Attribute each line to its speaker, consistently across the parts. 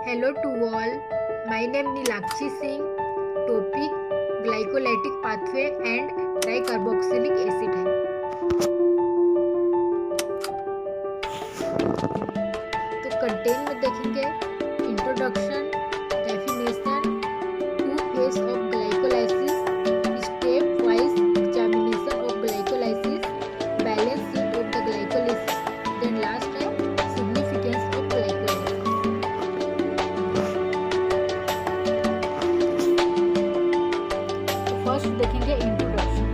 Speaker 1: Hello to all. My name is Nilakshi Singh. Topic glycolytic pathway and tricarboxylic acid है. तो content में देखेंगे introduction, definition, two phase of glycolysis, step wise examination of glycolysis, balance sheet of the glycolysis, then last है significance of glycolysis. तो first देखेंगे introduction.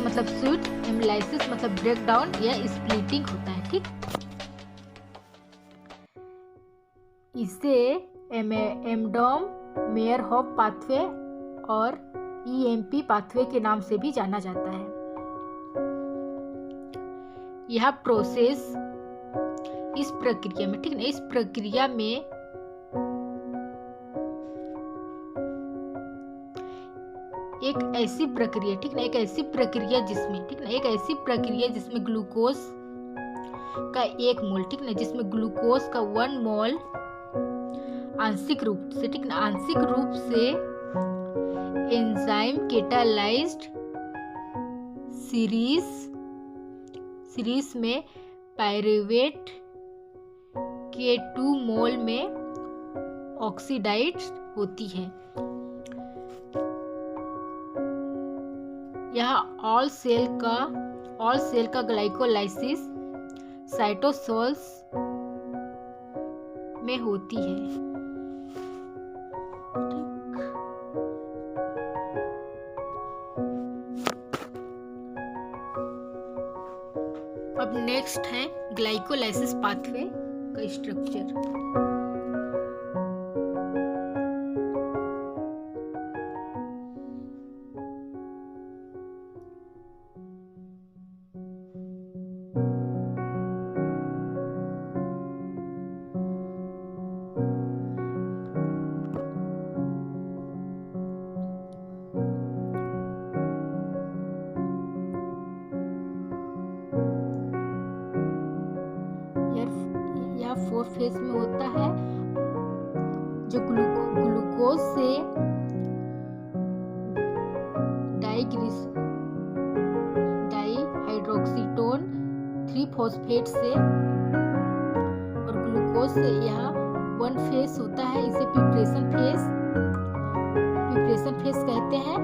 Speaker 1: मतलब sweet, एमिलाइसिस मतलब ब्रेक डाउन या स्प्लिटिंग होता है. ठीक, इसे एमडॉम मेयरहोफ पाथवे और ईएमपी पाथवे के नाम से भी जाना जाता है. यह प्रोसेस इस प्रक्रिया में, ठीक है, इस प्रक्रिया में एक ऐसी प्रक्रिया, ठीक ना, एक ऐसी प्रक्रिया जिसमें, ठीक ना, एक ऐसी प्रक्रिया जिसमें ग्लूकोज का 1 मोल, ठीक ना, जिसमें ग्लूकोज का 1 मोल आंशिक रूप से, ठीक ना, आंशिक रूप से एंजाइम कैटालाइज्ड सीरीज में पायरुवेट के 2 मोल में ऑक्सीडाइज होती है. यह ऑल सेल का ग्लाइकोलाइसिस साइटोसोल्स में होती है. अब नेक्स्ट है ग्लाइकोलाइसिस पाथवे का स्ट्रक्चर. फोर फेज में होता है, जो ग्लूकोज से डाईहाइड्रोक्सीटोन 3-फॉस्फेट से और ग्लूकोज से यह 1 फेज होता है. इसे प्रिपरेशन फेज कहते हैं.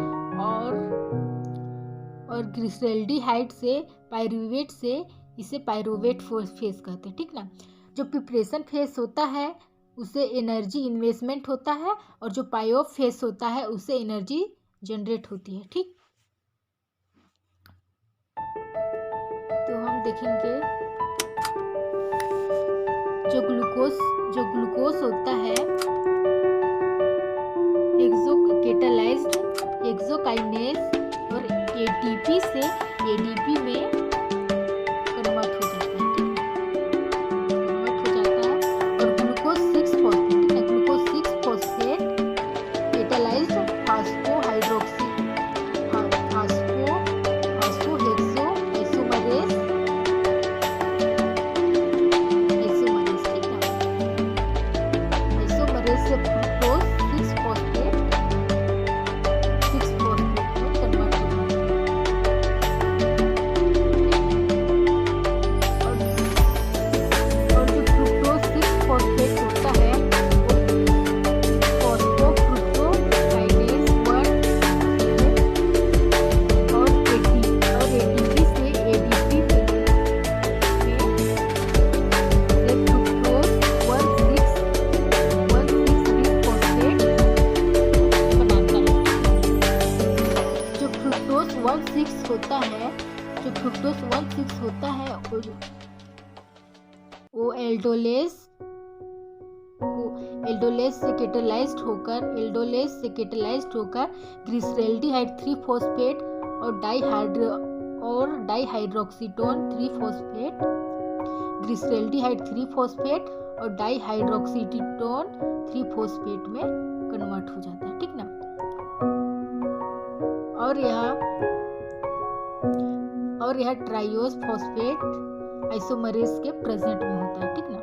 Speaker 1: और ग्लिसरॉल्डिहाइड से पायरुवेट से इसे पायरुवेट फेज कहते हैं. ठीक ना, जो प्रिपरेशन फेज होता है उसे एनर्जी इन्वेस्टमेंट होता है और जो पायोफ फेज होता है उससे एनर्जी जनरेट होती है. ठीक, तो हम देखेंगे जो ग्लूकोज होता है कैटालाइज्ड हेक्सोकाइनेज और एटीपी से एडीपी में कन्वर्ट हो जाता है. प्रीफिक्स होता है वो एल्डोलेस से कैटालाइज्ड होकर ग्लिसरैल्डिहाइड 3-फॉस्फेट और डाइहाइड्रोक्सीटोन 3-फॉस्फेट, ग्लिसरैल्डिहाइड 3-फॉस्फेट और डाइहाइड्रोक्सीटोन 3-फॉस्फेट में कन्वर्ट हो जाता है, ठीक ना। और यह ट्राइओस फॉस्फेट आइसोमरेज के प्रेजेंट में होता है, ठीक ना।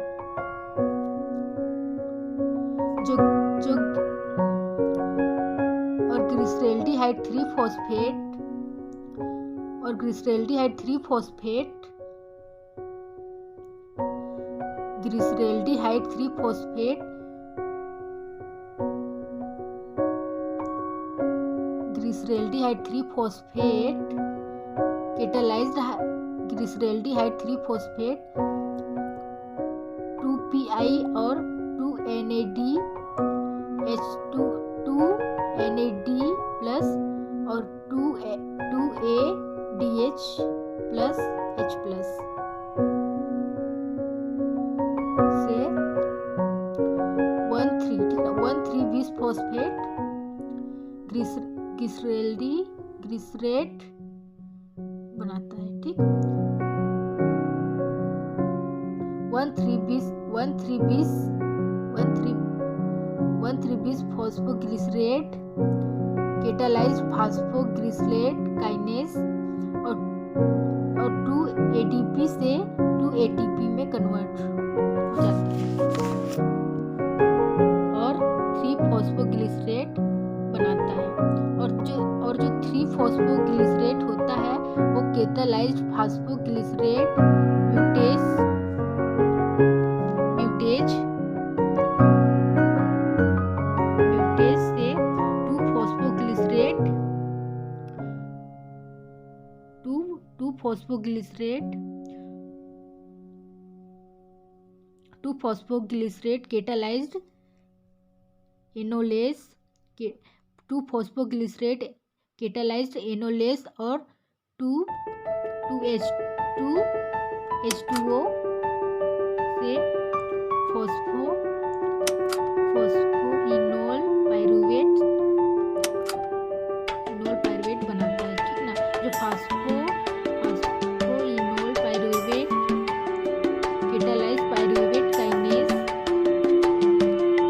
Speaker 1: जो और ग्लिसरैल्डिहाइड 3-फॉस्फेट ग्लिसरैल्डिहाइड 3-फॉस्फेट 2PI और 2NAD प्लस और 2ADH प्लस H प्लस से 1,3-बिसफॉस्फेट ग्लिसरेट बनाता है, ठीक। 1,3-बिसफॉस्फोग्लिसरेट कैटालाइज्ड फॉस्फोग्लिसरेट काइनेज और 2 ADP से 2 ATP में कन्वर्ट हो जाता है और 3-फॉस्फोग्लिसरेट बनाता है। और जो 3-फॉस्फोग्लिसरेट होता है वो कैटालाइज्ड फॉस्फोग्लिसरेट म्यूटेज से 2-फॉस्फोग्लिसरेट कैटालाइज्ड एनोलेस और 2H2O से फॉस्फोइनोल पाइरूवेट बनाता है, ठीक ना। जो phosphoenol pyruvate catalysed pyruvate kinase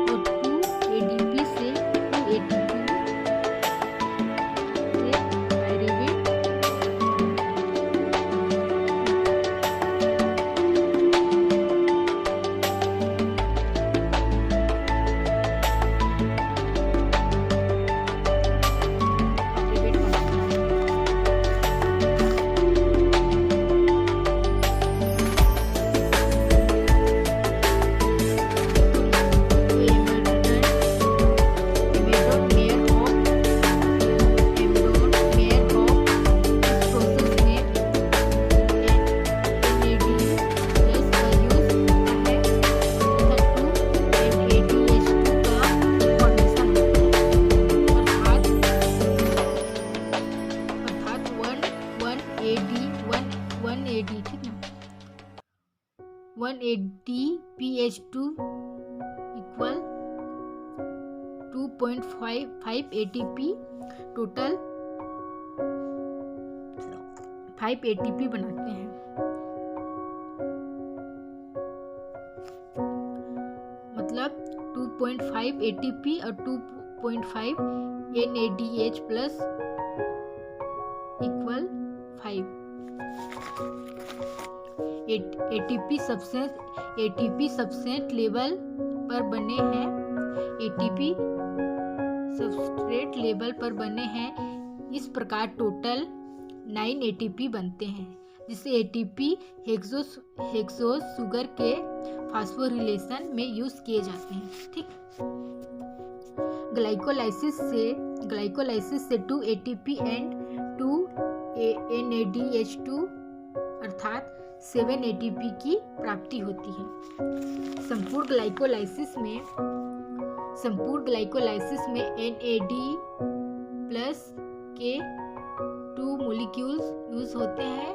Speaker 1: और 2 ADP से 2 ATP से पाइरूवेट ठीक ना। 180pH2 equal 2.5 ATP, total 5 ATP बनाते हैं। मतलब 2.5 ATP और 2.5 NADH plus equal 5। ATP substrate level पर बने हैं। इस प्रकार टोटल 9 ATP बनते हैं, जिसे ATP हेक्सोस शुगर के फास्फोरिलेशन में यूज किए जाते हैं, ठीक। ग्लाइकोलाइसिस से 2 ATP एंड 2 NADH2 अर्थात 7 ATP की प्राप्ति होती है। संपूर्ण ग्लाइकोलाइसिस में NAD प्लस के 2 मॉलिक्यूल्स यूज होते हैं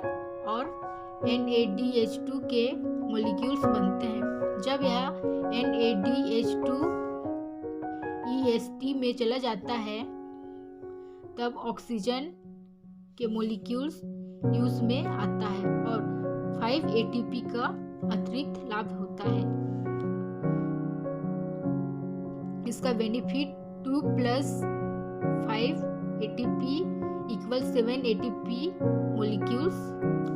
Speaker 1: और NADH2 के मॉलिक्यूल्स बनते हैं। जब यह NADH2 EST में चला जाता है तब ऑक्सीजन के मॉलिक्यूल्स यूज में आता है और 5 ATP का अतिरिक्त लाभ होता है। इसका बेनिफिट 2 + 5 ATP = 7 ATP मॉलिक्यूल्स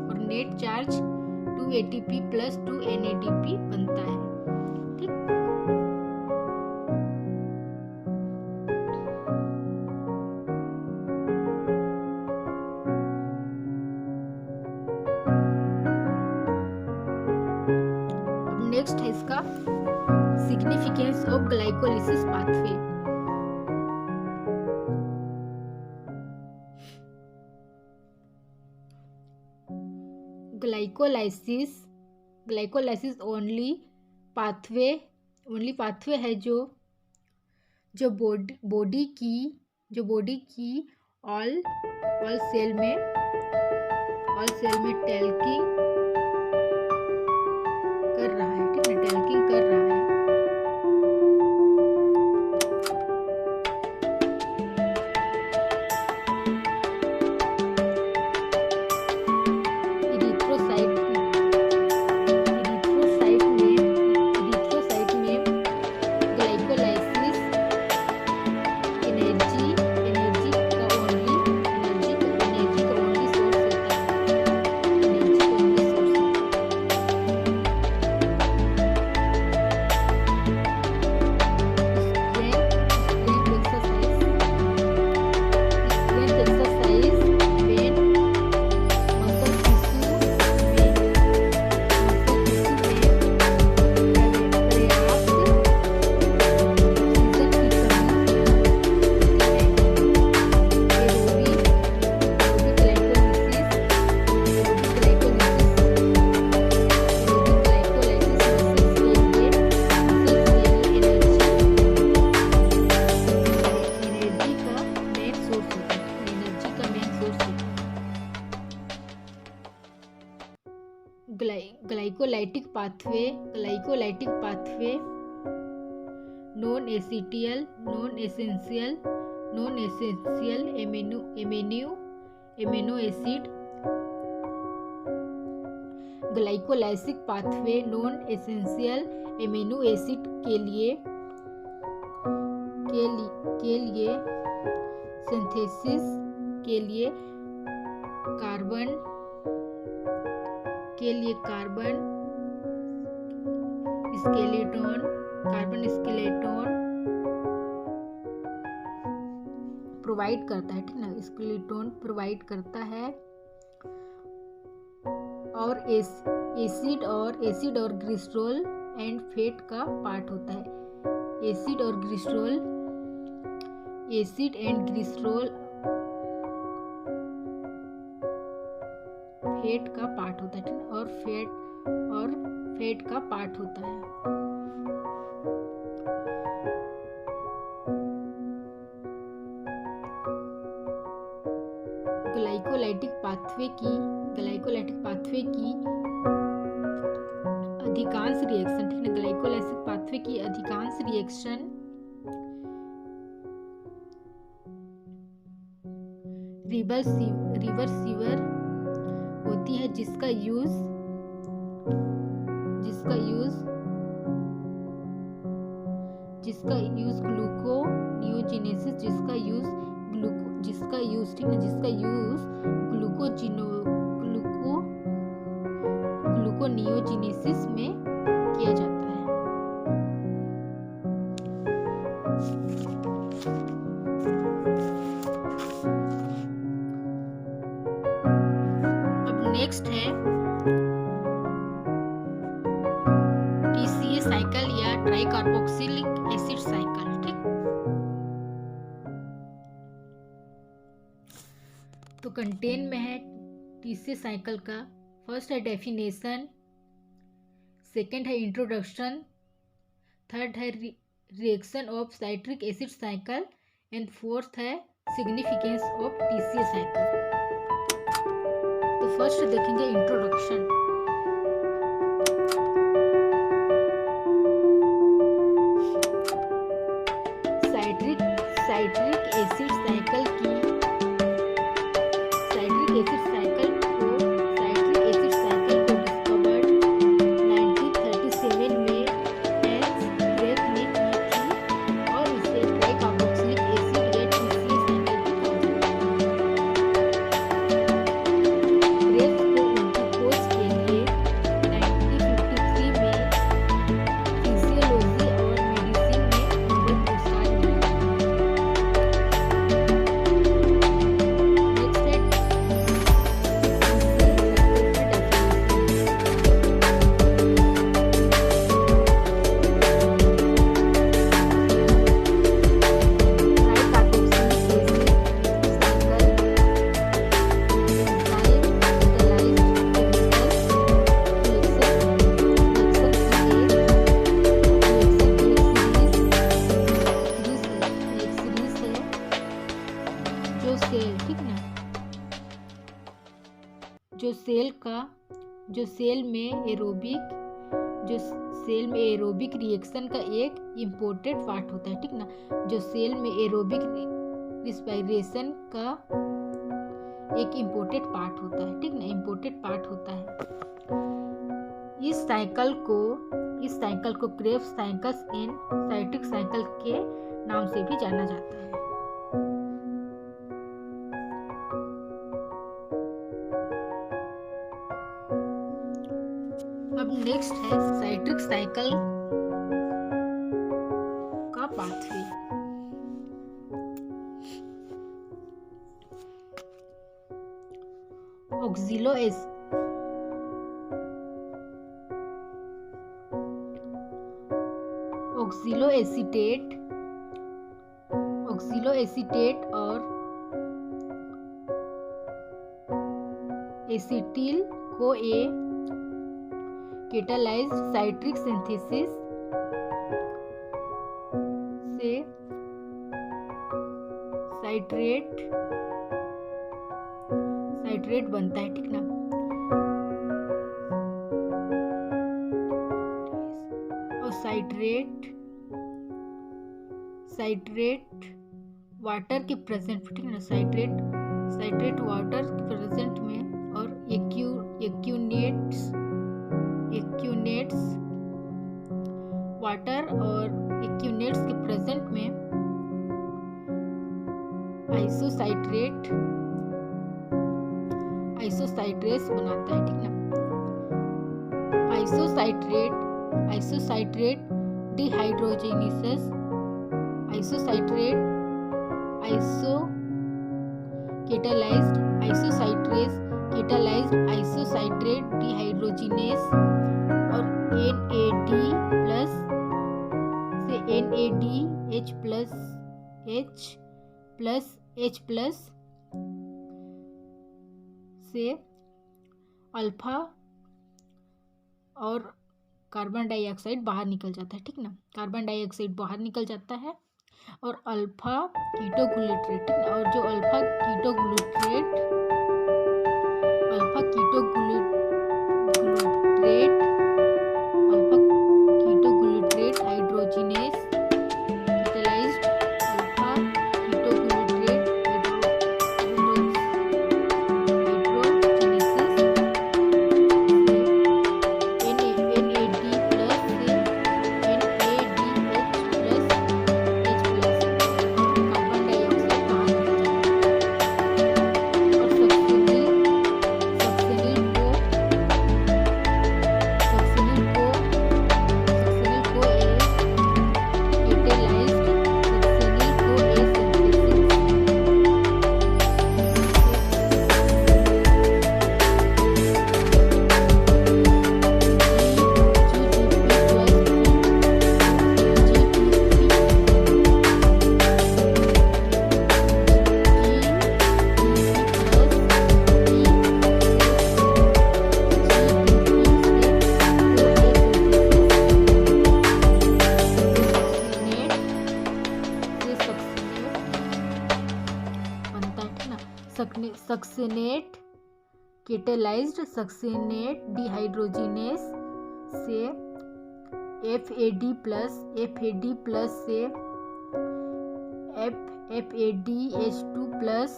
Speaker 1: और नेट चार्ज 2 ATP + 2 NADP बनता है। ठीक, अब नेक्स्ट है इसका significance of glycolysis pathway. Glycolysis only pathway है जो बॉडी की ऑल सेल में टैल्किंग कर रहा है। ठीक है, टैल्किंग कर रहा है। Glycolytic pathway non essential amino acid glycolytic pathway non essential amino acid के लिए सिंथेसिस के लिए कार्बन स्केलेटन प्रोवाइड करता है। ठीक ना, स्केलेटन प्रोवाइड करता है और एसिड और ग्लिसरॉल एंड फैट का पार्ट होता है। एसिड एंड ग्लिसरॉल फैट का पार्ट होता है और फैट का पार्ट होता है। ग्लाइकोलाइटिक पाथवे की अधिकांश रिएक्शन, ठीक है, ग्लाइकोलाइसिस पाथवे की अधिकांश रिएक्शन रिवर्सिबल होती है, जिसका यूज ग्लूकोनियोजेनेसिस ग्लूकोनियोजेनेसिस में किया जाता है। अब नेक्स्ट है TCA साइकिल या ट्राइकार्बोक्सिलिक एसिड साइकिल। ठीक, तो कंटेन में है TCA साइकिल का। फर्स्ट है डेफिनेशन, सेकेंड है इंट्रोडक्शन, थर्ड है reaction of citric acid cycle and fourth है सिग्निफिकेंस ऑफ TCA साइकिल। तो फर्स्ट देखेंगे इंट्रोडक्शन। साइट्रिक एसिड साइकिल को डिस्कवर्ड 1937 में हैंस क्रेफ ने की थी और इसे ट्राइकार्बोक्सिलिक एसिड या TCA साइकिल भी कहा जाता है। क्रेफ को उनकी खोज के लिए 1953 में फिजियोलॉजी और मेडिसिन में नोबेल पुरस्कार मिला। जो सेल में एरोबिक रिएक्शन का एक इम्पोर्टेंट पार्ट होता है, ठीक ना। जो सेल में एरोबिक रिस्पायरेशन का एक इम्पोर्टेंट पार्ट होता है, ठीक ना, इम्पोर्टेंट पार्ट होता है। इस साइकिल को Krebs cycle and citric cycle के नाम से भी जाना जाता है। अब नेक्स्ट है साइट्रिक साइकिल का पाथवे। ऑक्सिलोएसीटेट और एसिटिल को कैटालाइज्ड साइट्रिक सिंथेसिस से साइट्रेट बनता है, ठीक ना। और साइट्रेट वाटर के प्रेजेंट, ठीक ना, साइट्रेट वाटर के प्रेजेंट में और एक्यूनेट्स वाटर और एक्यूनेट्स के प्रेजेंट में आइसोसाइट्रेस बनाता है, ठीक ना। आइसोसाइट्रेट डिहाइड्रोजिनेसेस कैटालाइज्ड आइसोसाइट्रेट डिहाइड्रोजिनेस और NADH+ से अल्फा और कार्बन डाइऑक्साइड बाहर निकल जाता है, ठीक ना। कार्बन डाइऑक्साइड बाहर निकल जाता है और अल्फा कीटोग्लूट्रेट, ठीक ना। और जो alpha ketoglutarate hydrogenase catalysed alpha ketoglutarate hydrogenase succinate catalysed succinate dehydrogenase से FAD प्लस से FADH2 प्लस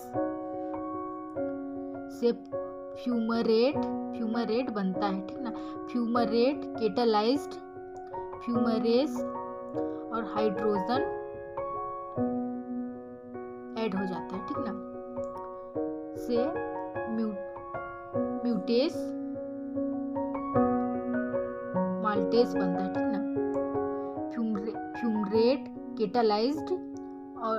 Speaker 1: से फ्यूमरेट बनता है, ठीक ना। फ्यूमरेट कैटालाइज्ड फ्यूमरेस और हाइड्रोजन ऐड हो जाता है, ठीक ना, से माल्टेस बनता है, ठीक ना। फ्यूमरेट कैटालाइज्ड और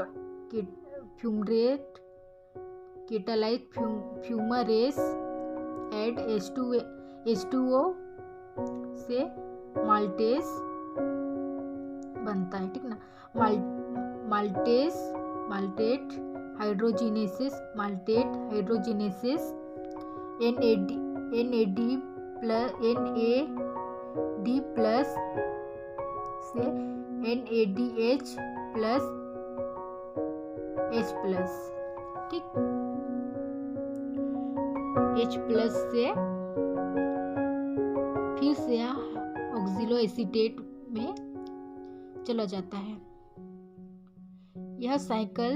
Speaker 1: फ्यूमरेस ऐड H2O से माल्टेस बनता है, ठीक ना। माल्टेट हाइड्रोजिनेसिस NAD प्लस से NADH प्लस H प्लस, ठीक। H प्लस से फिर से ऑक्सिलो एसीटेट में चला जाता है। यह साइकिल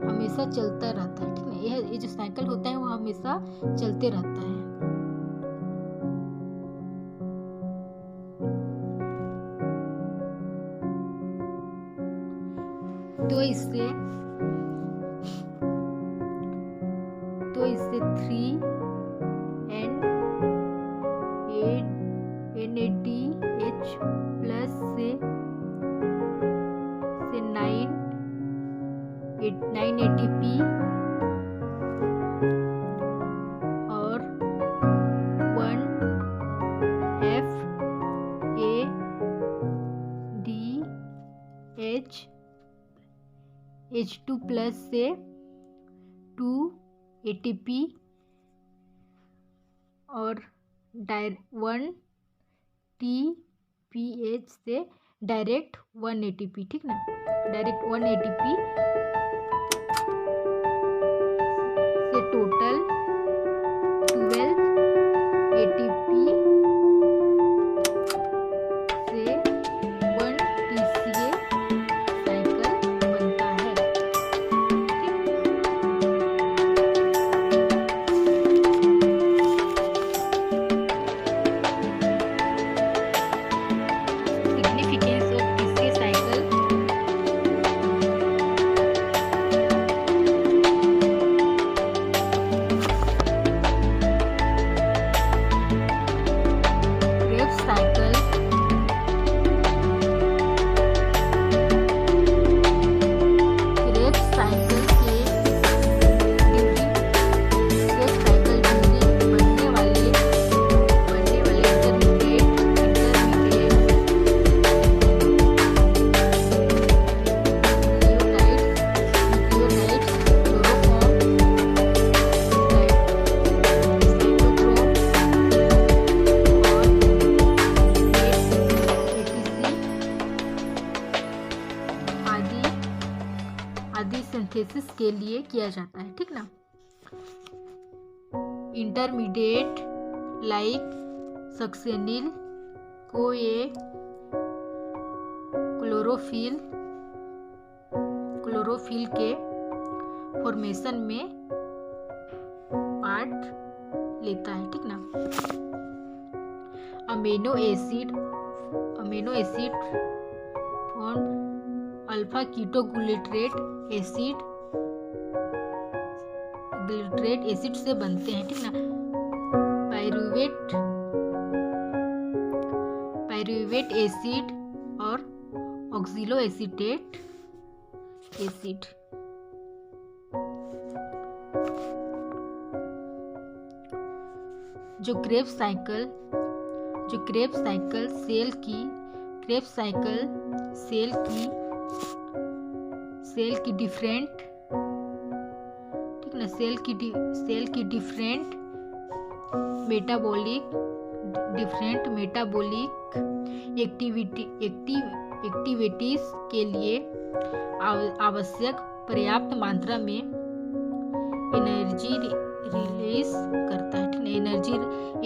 Speaker 1: हमेशा चलता रहता है, ठीक है। ये जो साइकिल होता है वो हमेशा चलते रहता है। तो इससे 3 NADH प्लस से 9 ATP और 1 FADH H2 प्लस से 2 ATP और 1 TPH से डायरेक्ट 1 ATP, ठीक ना। डायरेक्ट 1 ATP से टोटल 12 ATP से 1 TCA साइकिल बनता है, significance of TCA cycle. Krebs cycle बनने वाले आदि सिंथेसिस के लिए किया जाता है, ठीक ना। इंटरमीडिएट लाइक सक्सेनिल को ये क्लोरोफिल के फॉर्मेशन में पार्ट लेता है, ठीक ना। Amino acid form alpha ketoglycerate acid से बनते हैं, ठीक ना। पाइरूवेट एसिड और ऑक्सिलो एसीटेट एसिड। जो क्रेब्स साइकिल सेल की डिफरेंट, ठीक ना, सेल की डिफरेंट मेटाबॉलिक एक्टिविटीज के लिए आवश्यक पर्याप्त मात्रा में रिलीज करता है, ठीक है,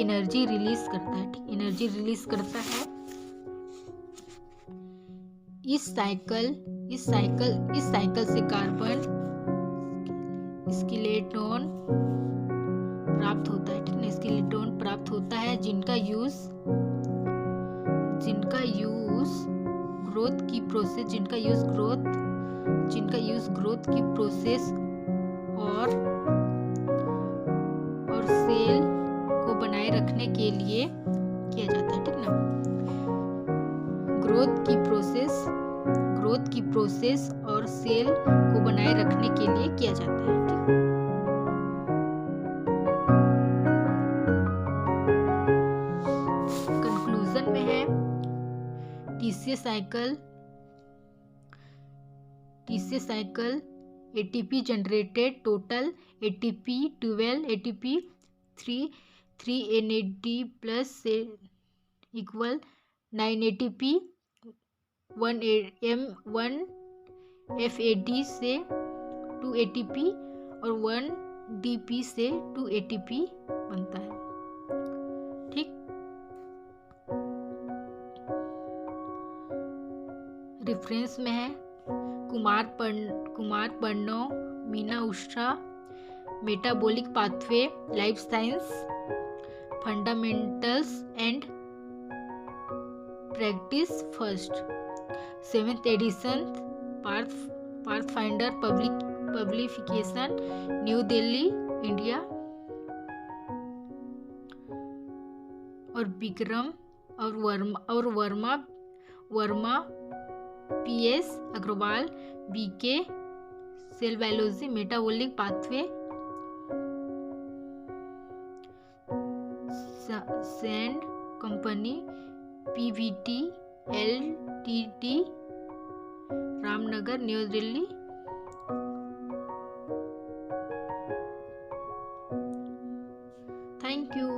Speaker 1: एनर्जी रिलीज करता है, ठीक, एनर्जी रिलीज करता है। इस साइकिल से कार्बन स्केलेटन प्राप्त होता है, ठीक है, स्केलेटन प्राप्त होता है जिनका यूज ग्रोथ की प्रोसेस और सेल को बनाए रखने के लिए किया जाता है, ठीक ना। ग्रोथ की प्रोसेस और सेल को बनाए रखने के लिए किया जाता है, ठीक। कंक्लूजन में है तीसरे cycle ATP generated total ATP 12 ATP 3 NAD plus से इक्वल 9 ATP 1 FAD से 2 ATP और 1 DP से 2 ATP बनता है, ठीक। रेफरेंस में है Kumar Panno, Meena Usha, metabolic pathway, life science, fundamentals and practice first, 7th edition, Pathfinder publication, New Delhi, India. और विक्रम और Verma PS Agarwal, BK, cell biology, metabolic pathway, sand company, PVT LTD, Ramnagar, New Delhi. Thank you.